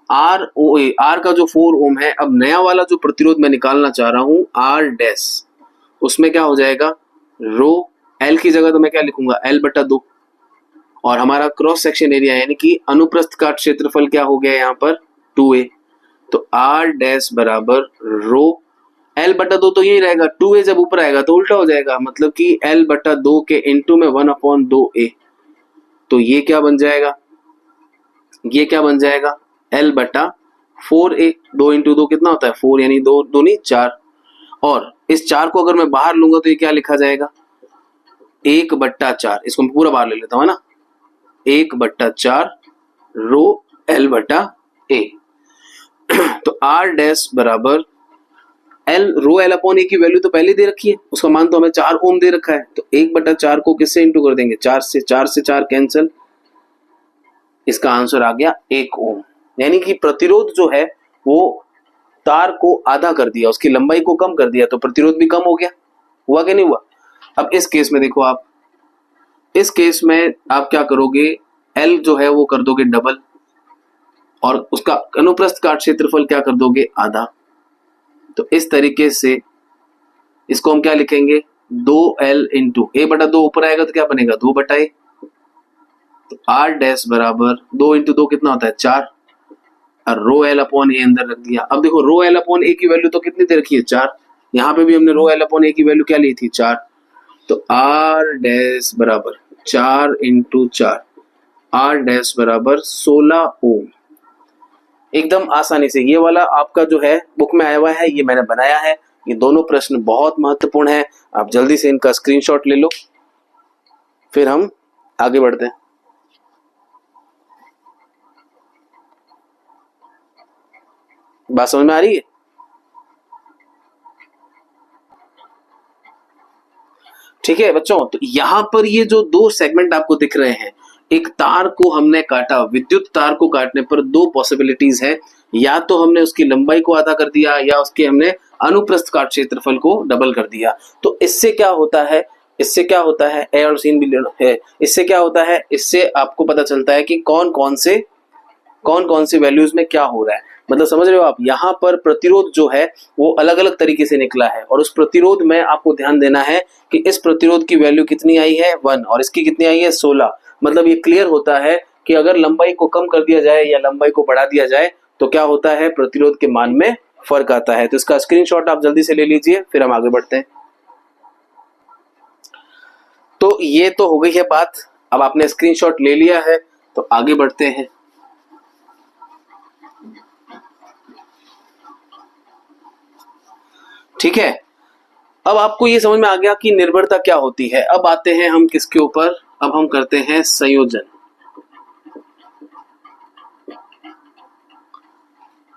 R का जो 4 ओम है, अब नया वाला जो प्रतिरोध मैं निकालना चाह रहा हूं R डैश, उसमें क्या हो जाएगा? रो L की जगह तो मैं क्या लिखूंगा? l/2, और हमारा क्रॉस सेक्शन एरिया यानी कि अनुप्रस्थ काट क्षेत्रफल क्या हो गया यहाँ पर? 2a। तो R डैश बराबर रो l/2 तो यही रहेगा, 2a जब ऊपर आएगा तो उल्टा हो जाएगा, मतलब कि l/2 के इंटू में 1/2a। तो ये क्या बन जाएगा? ये क्या बन जाएगा? l/4a। 2 इंटू 2 कितना होता है? 4, यानी 2 दूनी 4, और इस 4 को अगर मैं बाहर लूंगा तो ये क्या लिखा जाएगा? 1/4। इसको मैं पूरा बाहर ले लेता हूं, है ना? 1/4 रो l/a। तो R डैश बराबर L, रो l/a की वैल्यू तो पहले दे रखी है, उसका मान तो हमें 4 ओम दे रखा है, तो 1/4 को किससे इंटू कर देंगे? 4 से। 4 से 4 कैंसिल, इसका आंसर आ गया 1 ओम। यानी कि प्रतिरोध जो है वो तार को आधा कर दिया, उसकी लंबाई को कम कर दिया, तो प्रतिरोध भी कम हो गया। हुआ कि नहीं हुआ? अब इस केस में देखो, आप इस केस में आप क्या करोगे? L जो है वो कर दोगे डबल, और उसका अनुप्रस्थ काट क्षेत्रफल क्या कर दोगे? आधा। तो इस तरीके से इसको हम क्या लिखेंगे? 2l इंटू a/2 ऊपर आएगा तो क्या बनेगा? 2/a। तो R डैश बराबर 2 इंटू 2 कितना होता है? 4, और रो l/a अंदर रख दिया। अब देखो रो l/a की वैल्यू तो कितनी दे रखी है? 4। यहाँ पे भी हमने रो l/a की वैल्यू क्या ली थी? 4। तो R डैश बराबर 4 इंटू 4, R डैश बराबर 16 ओम। एकदम आसानी से ये वाला आपका जो है बुक में आया हुआ है, ये मैंने बनाया है। ये दोनों प्रश्न बहुत महत्वपूर्ण है, आप जल्दी से इनका स्क्रीनशॉट ले लो, फिर हम आगे बढ़ते हैं। बात समझ में आ रही है? ठीक है बच्चों, तो यहां पर ये जो दो सेगमेंट आपको दिख रहे हैं, एक तार को हमने काटा, विद्युत तार को काटने पर दो पॉसिबिलिटीज है, या तो हमने उसकी लंबाई को आधा कर दिया या उसके हमने अनुप्रस्थ काट क्षेत्रफल को डबल कर दिया। तो इससे क्या होता है? इससे क्या होता है? ए और सीन भी है। इससे क्या होता है? इससे आपको पता चलता है कि कौन कौन से वैल्यूज में क्या हो रहा है। मतलब समझ रहे हो आप? यहाँ पर प्रतिरोध जो है वो अलग अलग तरीके से निकला है, और उस प्रतिरोध में आपको ध्यान देना है कि इस प्रतिरोध की वैल्यू कितनी आई है? 1, और इसकी कितनी आई है? 16। मतलब ये क्लियर होता है कि अगर लंबाई को कम कर दिया जाए या लंबाई को बढ़ा दिया जाए तो क्या होता है? प्रतिरोध के मान में फर्क आता है। तो इसका स्क्रीनशॉट आप जल्दी से ले लीजिए, फिर हम आगे बढ़ते हैं। तो ये तो हो गई है बात। अब आपने स्क्रीनशॉट ले लिया है तो आगे बढ़ते हैं। ठीक है, अब आपको ये समझ में आ गया कि निर्भरता क्या होती है। अब आते हैं हम किसके ऊपर, अब हम करते हैं संयोजन।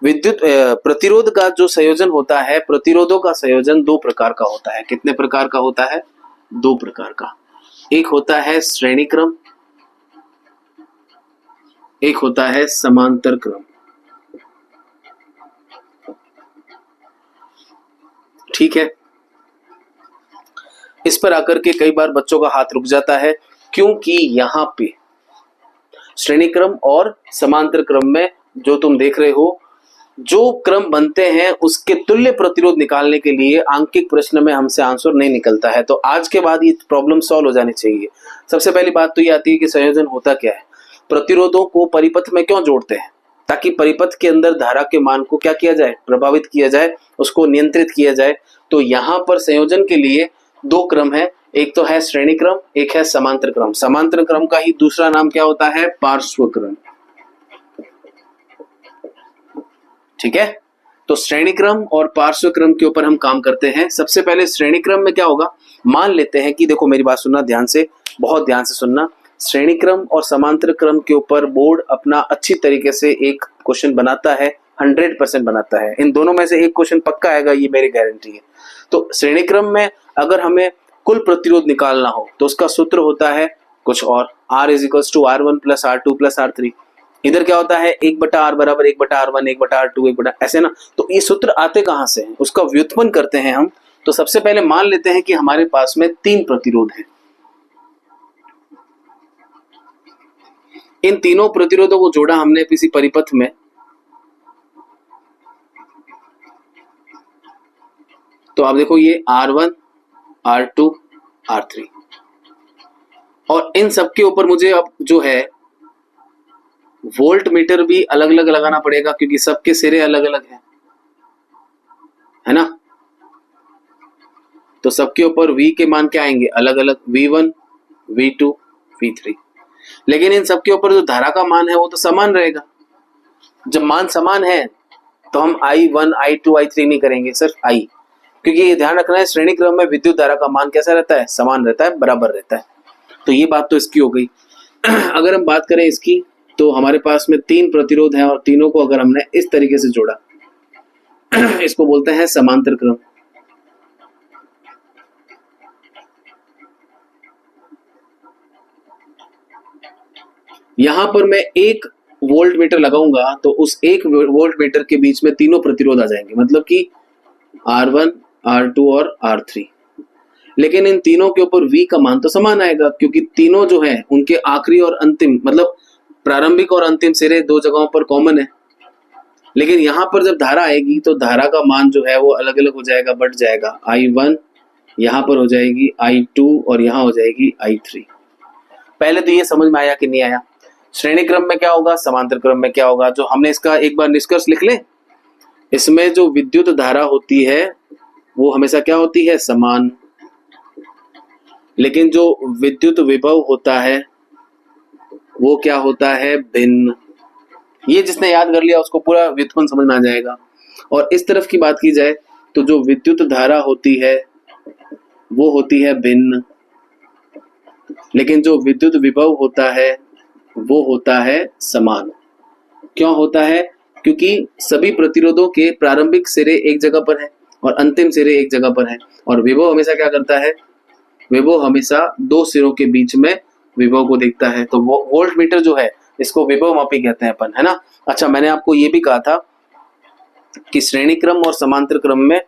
विद्युत प्रतिरोध का जो संयोजन होता है, प्रतिरोधों का संयोजन दो प्रकार का होता है। कितने प्रकार का होता है? दो प्रकार का। एक होता है श्रेणी क्रम, एक होता है समांतर क्रम। ठीक है, इस पर आकर के कई बार बच्चों का हाथ रुक जाता है, क्योंकि यहाँ पे श्रेणी क्रम और समांतर क्रम में जो तुम देख रहे हो, जो क्रम बनते हैं उसके तुल्य प्रतिरोध निकालने के लिए आंकिक प्रश्न में हमसे आंसर नहीं निकलता है। तो आज के बाद ये प्रॉब्लम सॉल्व हो जानी चाहिए। सबसे पहली बात तो ये आती है कि संयोजन होता क्या है। प्रतिरोधों को परिपथ में क्यों जोड़ते हैं? ताकि परिपथ के अंदर धारा के मान को क्या किया जाए? प्रभावित किया जाए, उसको नियंत्रित किया जाए। तो यहाँ पर संयोजन के लिए दो क्रम है, एक तो है श्रेणी क्रम, एक है समांतर क्रम। समांतर क्रम का ही दूसरा नाम क्या होता है? पार्श्व क्रम। ठीक है, तो श्रेणी क्रम और पार्श्व क्रम के ऊपर हम काम करते हैं। सबसे पहले श्रेणी क्रम में क्या होगा, मान लेते हैं कि देखो मेरी बात सुनना ध्यान से, बहुत ध्यान से सुनना। श्रेणी क्रम और समांतर क्रम के ऊपर बोर्ड अपना अच्छी तरीके से एक क्वेश्चन बनाता है, 100% बनाता है। इन दोनों में से एक क्वेश्चन पक्का आएगा, ये मेरी गारंटी है। तो श्रेणी क्रम में अगर हमें कुल प्रतिरोध निकालना हो तो उसका सूत्र होता है कुछ और, R = R1 + R2 + R3। इधर क्या होता है, 1/R बराबर 1/R1, 1/R2, 1 ऐसे ना। तो ये सूत्र आते कहां से हैं, उसका व्युत्पन्न करते हैं हम। तो सबसे पहले मान लेते हैं कि हमारे पास में 3 प्रतिरोध हैं। इन तीनों प्रतिरोधों को जोड़ा हमने किसी परिपथ में, तो आप देखो ये R1, R2, R3, और इन सब के ऊपर मुझे अब जो है वोल्ट मीटर भी अलग अलग लगाना पड़ेगा, क्योंकि सबके सिरे अलग अलग हैं, है ना। तो सबके ऊपर V के मान क्या आएंगे? अलग अलग, V1, V2, V3। लेकिन इन सबके ऊपर जो धारा का मान है वो तो समान रहेगा। जब मान समान है तो हम I1, I2, I3 नहीं करेंगे, सिर्फ I, क्योंकि ये ध्यान रखना है श्रेणी क्रम में विद्युत धारा का मान कैसा रहता है? समान रहता है, बराबर रहता है। तो ये बात तो इसकी हो गई। अगर हम बात करें इसकी, तो हमारे पास में 3 प्रतिरोध हैं और तीनों को अगर हमने इस तरीके से जोड़ा, इसको बोलते हैं समांतर क्रम। यहां पर मैं 1 वोल्ट मीटर लगाऊंगा तो उस 1 वोल्ट मीटर के बीच में तीनों प्रतिरोध आ जाएंगे, मतलब कि R1, R2 और R3। लेकिन इन तीनों के ऊपर V का मान तो समान आएगा, क्योंकि तीनों जो है उनके आखिरी और अंतिम, मतलब प्रारंभिक और अंतिम सिरे दो जगहों पर कॉमन है। लेकिन यहां पर जब धारा आएगी तो धारा का मान जो है वो अलग अलग हो जाएगा, बढ़ जाएगा। I1 यहां पर हो जाएगी I2 और यहां हो जाएगी I3। पहले तो ये समझ में आया कि नहीं आया? श्रेणी क्रम में क्या होगा, समांतर क्रम में क्या होगा, जो हमने इसका एक बार निष्कर्ष लिख ले। इसमें जो विद्युत धारा होती है वो हमेशा क्या होती है? समान। लेकिन जो विद्युत विभव होता है वो क्या होता है? भिन्न। ये जिसने याद कर लिया उसको पूरा व्युत्पन्न समझ में आ जाएगा। और इस तरफ की बात की जाए तो जो विद्युत धारा होती है वो होती है भिन्न, लेकिन जो विद्युत विभव होता है वो होता है समान। क्यों होता है? क्योंकि सभी प्रतिरोधों के प्रारंभिक सिरे एक जगह पर है और अंतिम सिरे एक जगह पर है, और विभव हमेशा क्या करता है? विभव हमेशा दो सिरों के बीच में विभव को देखता है। तो वो वोल्ट मीटर जो है इसको विभव मापी कहते हैं अपन, है ना। अच्छा, मैंने आपको ये भी कहा था कि श्रेणी क्रम और समांतर क्रम में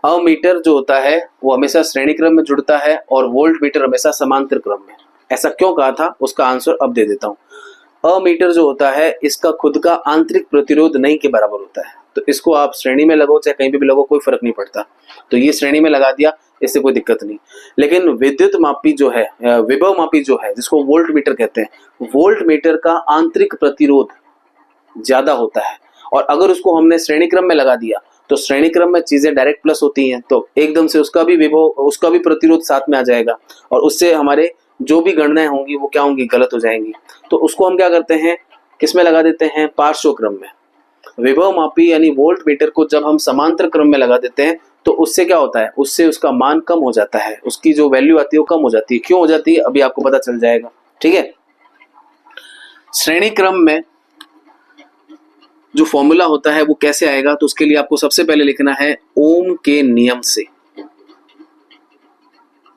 अमीटर जो होता है वो हमेशा श्रेणी क्रम में जुड़ता है और वोल्ट मीटर हमेशा समांतर क्रम में। ऐसा क्यों कहा था उसका आंसर अब दे देता हूँ। अमीटर जो होता है इसका खुद का आंतरिक प्रतिरोध नहीं के बराबर होता है, तो इसको आप श्रेणी में लगाओ चाहे कहीं पे भी लगाओ कोई फर्क नहीं पड़ता। तो ये श्रेणी में लगा दिया, इससे कोई दिक्कत नहीं। लेकिन विद्युत मापी जो है, विभव मापी जो है जिसको वोल्ट मीटर कहते हैं, वोल्ट मीटर का आंतरिक प्रतिरोध ज्यादा होता है, और अगर उसको हमने श्रेणी क्रम में लगा दिया तो श्रेणी क्रम में चीजें डायरेक्ट प्लस होती हैं, तो एकदम से उसका भी विभव, उसका भी प्रतिरोध साथ में आ जाएगा और उससे हमारे जो भी गणनाएं होंगी वो क्या होंगी, गलत हो जाएंगी। तो उसको हम क्या करते हैं, किसमें लगा देते हैं, पार्श्व में। विभव मापी यानी वोल्ट मीटर को जब हम समांतर क्रम में लगा देते हैं तो उससे क्या होता है, उससे उसका मान कम हो जाता है, उसकी जो वैल्यू आती है वो कम हो जाती है। क्यों हो जाती है अभी आपको पता चल जाएगा, ठीक है। श्रेणी क्रम में जो फॉर्मूला होता है वो कैसे आएगा, तो उसके लिए आपको सबसे पहले लिखना है ओम के नियम से।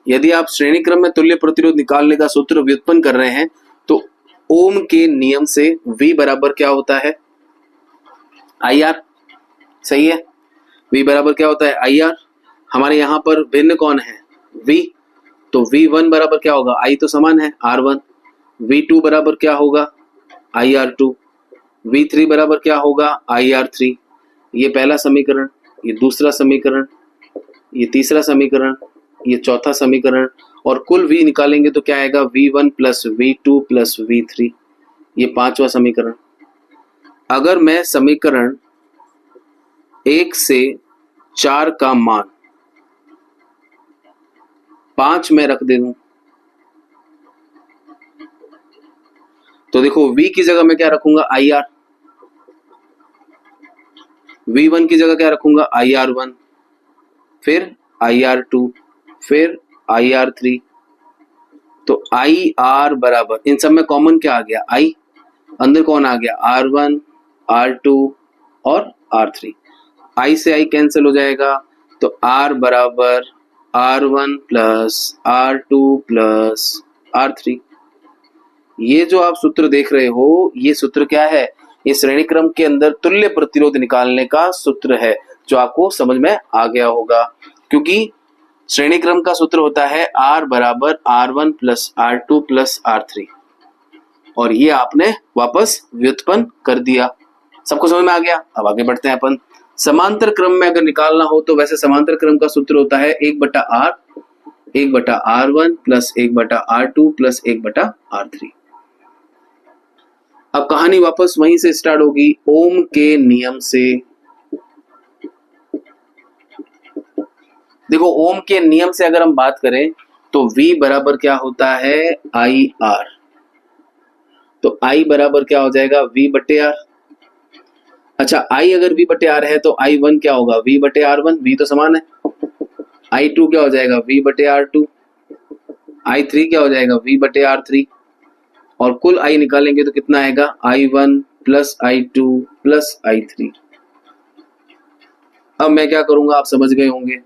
यदि आप श्रेणी क्रम में तुल्य प्रतिरोध निकालने का सूत्र व्युत्पन्न कर रहे हैं तो ओम के नियम से V बराबर क्या होता है, IR, सही है। V बराबर क्या होता है, IR। हमारे यहां पर भिन्न कौन है, V, तो V1 बराबर क्या होगा, I तो समान है R1। V2 बराबर क्या होगा, IR2। V3 बराबर क्या होगा, IR3। ये पहला समीकरण, ये दूसरा समीकरण, ये तीसरा समीकरण, ये चौथा समीकरण, और कुल V निकालेंगे तो क्या आएगा, V1 plus V2 plus V3, ये पांचवा समीकरण। अगर मैं समीकरण 1 से 4 का मान 5 में रख दे दूं तो देखो V की जगह मैं क्या रखूंगा, IR। V1 की जगह क्या रखूंगा, IR1, फिर IR2, फिर IR3। तो IR बराबर, इन सब में कॉमन क्या आ गया, I, अंदर कौन आ गया, R1, R2 और R3। I से I कैंसिल हो जाएगा, तो R बराबर R1 plus R2 plus R3। ये जो आप सूत्र देख रहे हो, ये सूत्र क्या है, ये श्रेणी क्रम के अंदर तुल्य प्रतिरोध निकालने का सूत्र है, जो आपको समझ में आ गया होगा। क्योंकि श्रेणी क्रम का सूत्र होता है R बराबर R1 plus R2 plus R3, और ये आपने वापस व्युत्पन्न कर दिया। सबको समझ में आ गया। अब आगे बढ़ते हैं अपन। समांतर क्रम में अगर निकालना हो तो वैसे समांतर क्रम का सूत्र होता है 1/R, 1/R1 plus 1/R2 plus 1/R3। अब कहानी वापस वहीं से स्टार्ट होगी, ओम के नियम से। देखो ओम के नियम से अगर हम बात करें तो V बराबर क्या होता है, IR। तो I बराबर क्या हो जाएगा, V/R। अच्छा, I अगर V/R है तो I1 क्या होगा, V/R1, V तो समान है। I2 क्या हो जाएगा, V/R2। I3 क्या हो जाएगा, V/R3। और कुल I निकालेंगे तो कितना आएगा, I1 plus I2 plus I3। अब मैं क्या करूंगा, आप समझ गए होंगे।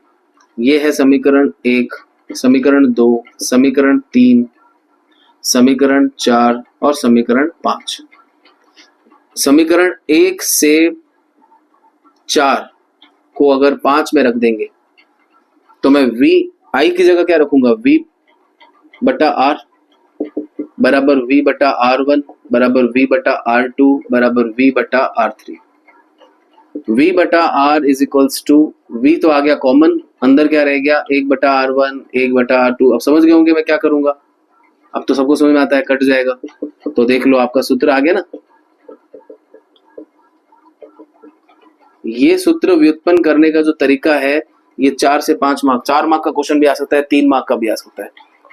ये है समीकरण 1, समीकरण 2, समीकरण 3, समीकरण 4 और समीकरण 5। समीकरण 1 से 4 को अगर 5 में रख देंगे तो मैं I की जगह क्या रखूंगा, V/R बराबर V/R1 बराबर V/R2 बराबर V/R3। V/R is equals to, V तो आ गया कॉमन, अंदर क्या रह गया, 1/R1 1/R2। अब समझ गए होंगे मैं क्या करूंगा, अब तो सबको समझ में आता है, कट जाएगा। तो देख लो आपका सूत्र आ गया ना। ये सूत्र व्युत्पन्न करने का जो तरीका है, ये 4 से 5 मार्क, 4 मार्क का क्वेश्चन भी आ सकता है, 3 मार्क का भी आ सकता है।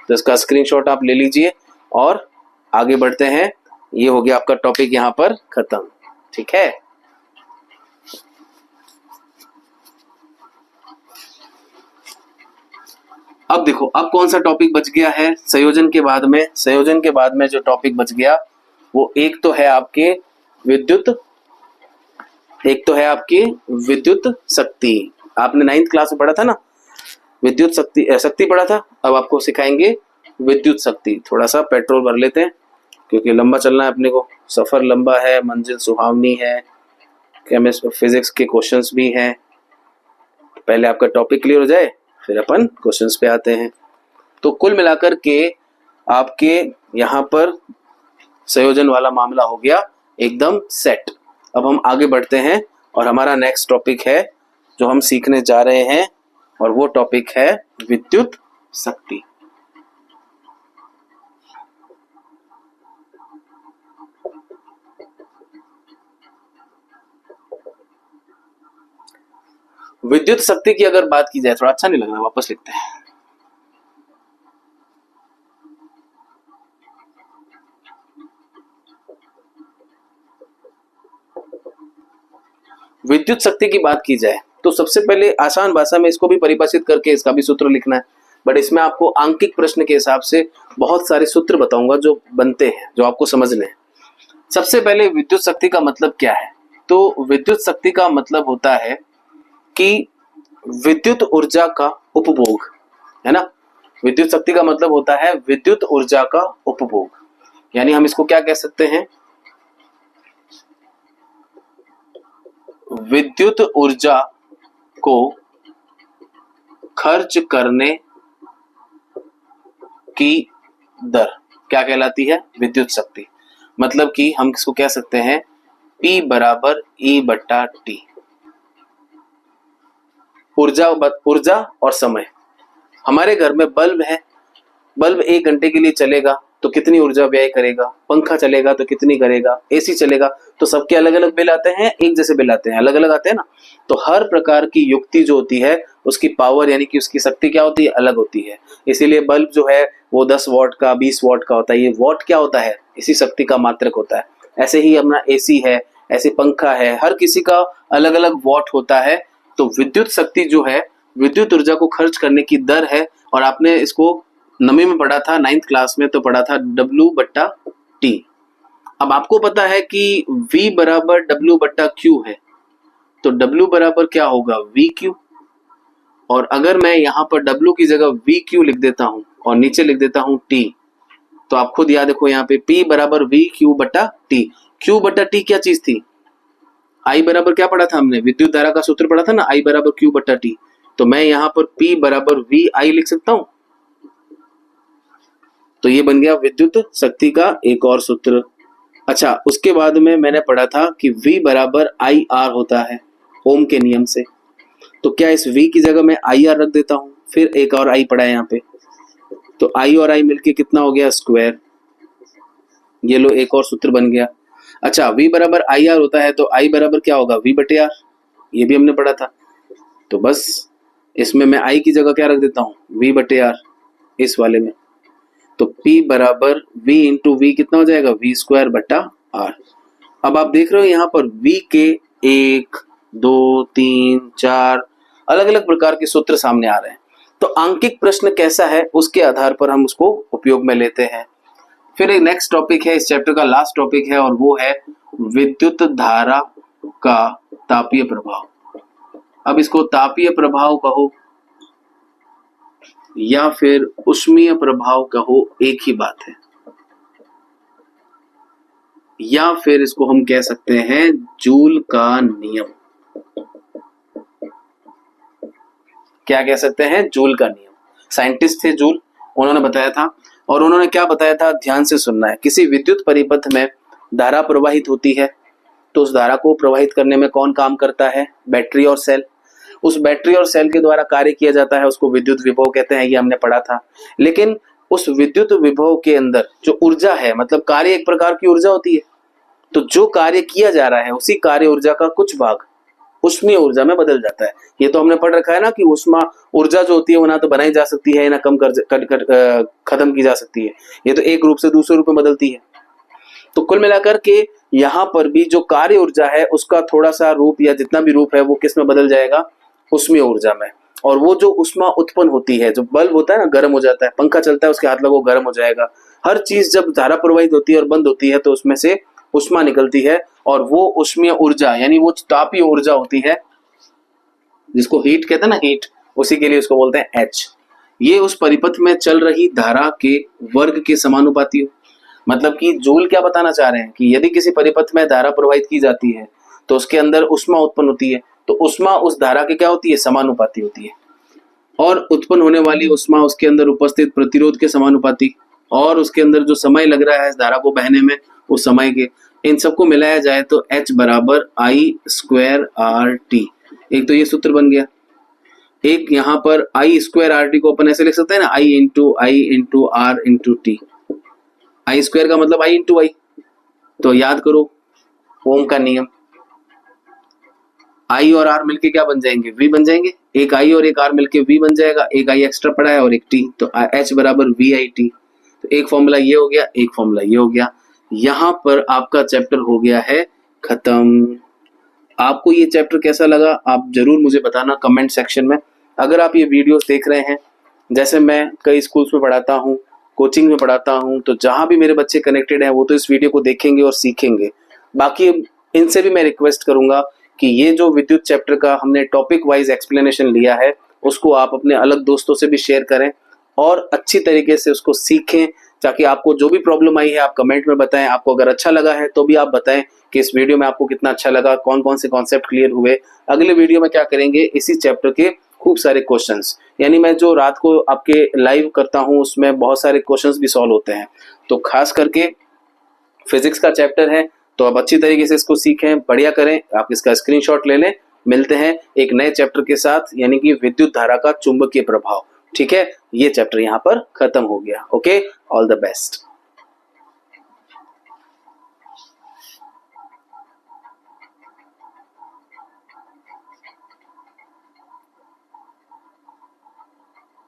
तो इसका स्क्रीनशॉट आप ले लीजिए और आगे बढ़ते हैं। ये हो गया आपका टॉपिक यहाँ पर खत्म, ठीक है। अब देखो, अब कौन सा टॉपिक बच गया है संयोजन के बाद में। संयोजन के बाद में जो टॉपिक बच गया वो एक तो है आपके विद्युत, एक तो है आपकी विद्युत शक्ति। आपने 9th क्लास में पढ़ा था ना, विद्युत शक्ति पढ़ा था। अब आपको सिखाएंगे विद्युत शक्ति। थोड़ा सा पेट्रोल भर लेते हैं क्योंकि लंबा चलना है अपने को, सफर लंबा है, मंजिल सुहावनी है, केमिस्ट्री फिजिक्स के क्वेश्चंस भी हैं। पहले आपका टॉपिक क्लियर हो जाए फिर अपन क्वेश्चंस पे आते हैं। तो कुल मिलाकर के आपके यहाँ पर संयोजन वाला मामला हो गया एकदम सेट। अब हम आगे बढ़ते हैं और हमारा नेक्स्ट टॉपिक है जो हम सीखने जा रहे हैं, और वो टॉपिक है विद्युत शक्ति। विद्युत शक्ति की अगर बात की जाए, थोड़ा अच्छा नहीं लग रहा, वापस लिखते हैं। विद्युत शक्ति की बात की जाए तो सबसे पहले आसान भाषा में इसको भी परिभाषित करके इसका भी सूत्र लिखना है, बट इसमें आपको आंकिक प्रश्न के हिसाब से बहुत सारे सूत्र बताऊंगा जो बनते हैं, जो आपको समझने हैं। सबसे पहले विद्युत शक्ति का मतलब क्या है? तो विद्युत शक्ति का मतलब होता है कि विद्युत ऊर्जा का उपभोग, है ना। विद्युत शक्ति का मतलब होता है विद्युत ऊर्जा का उपभोग, यानी हम इसको क्या कह सकते हैं, विद्युत ऊर्जा को खर्च करने की दर क्या कहलाती है? विद्युत शक्ति। मतलब कि हम इसको कह सकते हैं P बराबर E बट्टा T। ऊर्जा और समय। हमारे घर में बल्ब है, बल्ब 1 घंटे के लिए चलेगा तो कितनी ऊर्जा व्यय करेगा, पंखा चलेगा तो कितनी करेगा, एसी चलेगा तो सबके अलग अलग बिल आते हैं, एक जैसे बिल आते हैं? अलग अलग आते हैं ना। तो हर प्रकार की युक्ति जो होती है उसकी पावर यानी कि उसकी शक्ति क्या होती है? अलग होती है। इसीलिए बल्ब जो है वो 10 वॉट का 20 वॉट का होता है। ये वॉट क्या होता है? इसी शक्ति का मात्रक होता है। ऐसे ही अपना एसी है, ऐसे पंखा है, हर किसी का अलग अलग वॉट होता है। तो विद्युत शक्ति जो है विद्युत ऊर्जा को खर्च करने की दर है। और आपने इसको 9वीं में पढ़ा था, 9th क्लास में तो पढ़ा था W बट्टा T। अब आपको पता है कि V बराबर W बट्टा Q है, तो W बराबर क्या होगा? VQ। और अगर मैं यहाँ पर W की जगह VQ लिख देता हूँ और नीचे लिख देता हूँ T, तो आप खुद याद रखो यहाँ पे P बराबर VQ बट्टा T। Q बट्टा T क्या चीज थी? I बराबर क्या पढ़ा था हमने? विद्युत धारा का सूत्र पढ़ा था ना, I बराबर Q बट्टा T। तो मैं यहाँ पर P बराबर VI लिख सकता हूँ। तो ये बन गया विद्युत शक्ति का एक और सूत्र। अच्छा, उसके बाद में मैंने पढ़ा था कि V बराबर IR होता है ओम के नियम से। तो क्या इस V की जगह मैं IR रख देता हूँ? फिर एक और I पढ़ा है यहाँ पे, तो I और I मिलके कितना हो गया? स्क्वायर। ये लो एक और सूत्र बन गया। अच्छा, V बराबर IR होता है तो I बराबर क्या होगा? V बटे R। ये भी हमने पढ़ा था। तो बस इसमें मैं I की जगह क्या रख देता हूँ? V बटे R इस वाले में। तो P बराबर V इंटू V कितना हो जाएगा? V स्क्वायर बटा R। अब आप देख रहे हो यहाँ पर V के 1, 2, 3, 4 अलग अलग प्रकार के सूत्र सामने आ रहे हैं। तो आंकिक प्रश्न कैसा है उसके आधार पर हम उसको उपयोग में लेते हैं। फिर एक नेक्स्ट टॉपिक है, इस चैप्टर का लास्ट टॉपिक है, और वो है विद्युत धारा का तापीय प्रभाव। अब इसको तापीय प्रभाव कहो या फिर ऊष्मीय प्रभाव कहो, एक ही बात है। या फिर इसको हम कह सकते हैं जूल का नियम। क्या कह सकते हैं? जूल का नियम। साइंटिस्ट थे जूल, उन्होंने बताया था। और उन्होंने क्या बताया था? ध्यान से सुनना है। किसी विद्युत परिपथ में धारा प्रवाहित होती है तो उस धारा को प्रवाहित करने में कौन काम करता है? बैटरी और सेल। उस बैटरी और सेल के द्वारा कार्य किया जाता है, उसको विद्युत विभव कहते हैं, ये हमने पढ़ा था। लेकिन उस विद्युत विभव के अंदर जो ऊर्जा है, मतलब कार्य एक प्रकार की ऊर्जा होती है, तो जो कार्य किया जा रहा है उसी कार्य ऊर्जा का कुछ भाग ऊष्मीय ऊर्जा में बदल जाता है। ये तो हमने पढ़ रखा है ना कि ऊष्मा ऊर्जा जो होती है वो ना तो बनाई जा सकती है ना खत्म की जा सकती है, ये तो एक रूप से दूसरे रूप में बदलती है। तो कुल मिलाकर के यहाँ पर भी जो कार्य ऊर्जा है उसका थोड़ा सा रूप या जितना भी रूप है वो किस में बदल जाएगा? ऊष्मीय ऊर्जा में। और वो जो ऊष्मा उत्पन्न होती है, जो बल्ब होता है ना गर्म हो जाता है, पंखा चलता है उसके हाथ लगो गर्म हो जाएगा। हर चीज जब धारा प्रवाहित होती है और बंद होती है तो उसमें से ऊष्मा निकलती है, और वो ऊष्मीय ऊर्जा यानी वो तापीय ऊर्जा होती है जिसको हीट कहते हैं ना, हीट, उसी के लिए उसको बोलते हैं H। ये उस परिपथ में चल रही धारा के वर्ग के समानुपाती हो। मतलब कि जूल क्या बताना चाह रहे हैं कि यदि किसी परिपथ में धारा प्रवाहित की जाती है तो उसके अंदर ऊष्मा उत्पन्न होती है, तो ऊष्मा उस धारा के क्या होती है? समानुपाती होती है। और उत्पन्न होने वाली ऊष्मा उसके अंदर उपस्थित प्रतिरोध के समानुपाती, और उसके अंदर जो समय लग रहा है इस धारा को बहने में उस समय के, इन सबको मिलाया जाए तो H बराबर I स्क्वायर RT। एक तो ये सूत्र बन गया। एक यहाँ पर I स्क्वायर RT को अपन ऐसे लिख सकते हैं ना, I into R into T। I square का मतलब I इंटू I, तो याद करो ओम का नियम। I और R मिलके क्या बन जाएंगे? V बन जाएंगे। एक I और एक R मिलके V बन जाएगा, एक I एक्स्ट्रा पड़ा है और एक T, तो H बराबर VIT। तो एक फॉर्मूला ये हो गया, एक फॉर्मूला ये हो गया। यहाँ पर आपका चैप्टर हो गया है खत्म। आपको ये चैप्टर कैसा लगा आप जरूर मुझे बताना कमेंट सेक्शन में। अगर आप ये वीडियोस देख रहे हैं, जैसे मैं कई स्कूल्स में पढ़ाता हूँ, कोचिंग में पढ़ाता हूँ, तो जहाँ भी मेरे बच्चे कनेक्टेड हैं वो तो इस वीडियो को देखेंगे और सीखेंगे। बाकी इनसे भी मैं रिक्वेस्ट करूंगा कि ये जो विद्युत चैप्टर का हमने टॉपिक वाइज एक्सप्लेनेशन लिया है उसको आप अपने अलग दोस्तों से भी शेयर करें और अच्छी तरीके से उसको सीखें, ताकि आपको जो भी प्रॉब्लम आई है आप कमेंट में बताएं। आपको अगर अच्छा लगा है तो भी आप बताएं कि इस वीडियो में आपको कितना अच्छा लगा, कौन कौन से कॉन्सेप्ट क्लियर हुए। अगले वीडियो में क्या करेंगे, इसी चैप्टर के खूब सारे क्वेश्चंस, यानी मैं जो रात को आपके लाइव करता हूं उसमें बहुत सारे क्वेश्चंस भी सॉल्व होते हैं। तो खास करके फिजिक्स का चैप्टर है, तो आप अच्छी तरीके से इसको सीखें, बढ़िया करें। आप इसका स्क्रीनशॉट ले लें। मिलते हैं एक नए चैप्टर के साथ, यानी कि विद्युत धारा का चुंबकीय प्रभाव। ठीक है, ये चैप्टर यहाँ पर खत्म हो गया। Okay, all the best.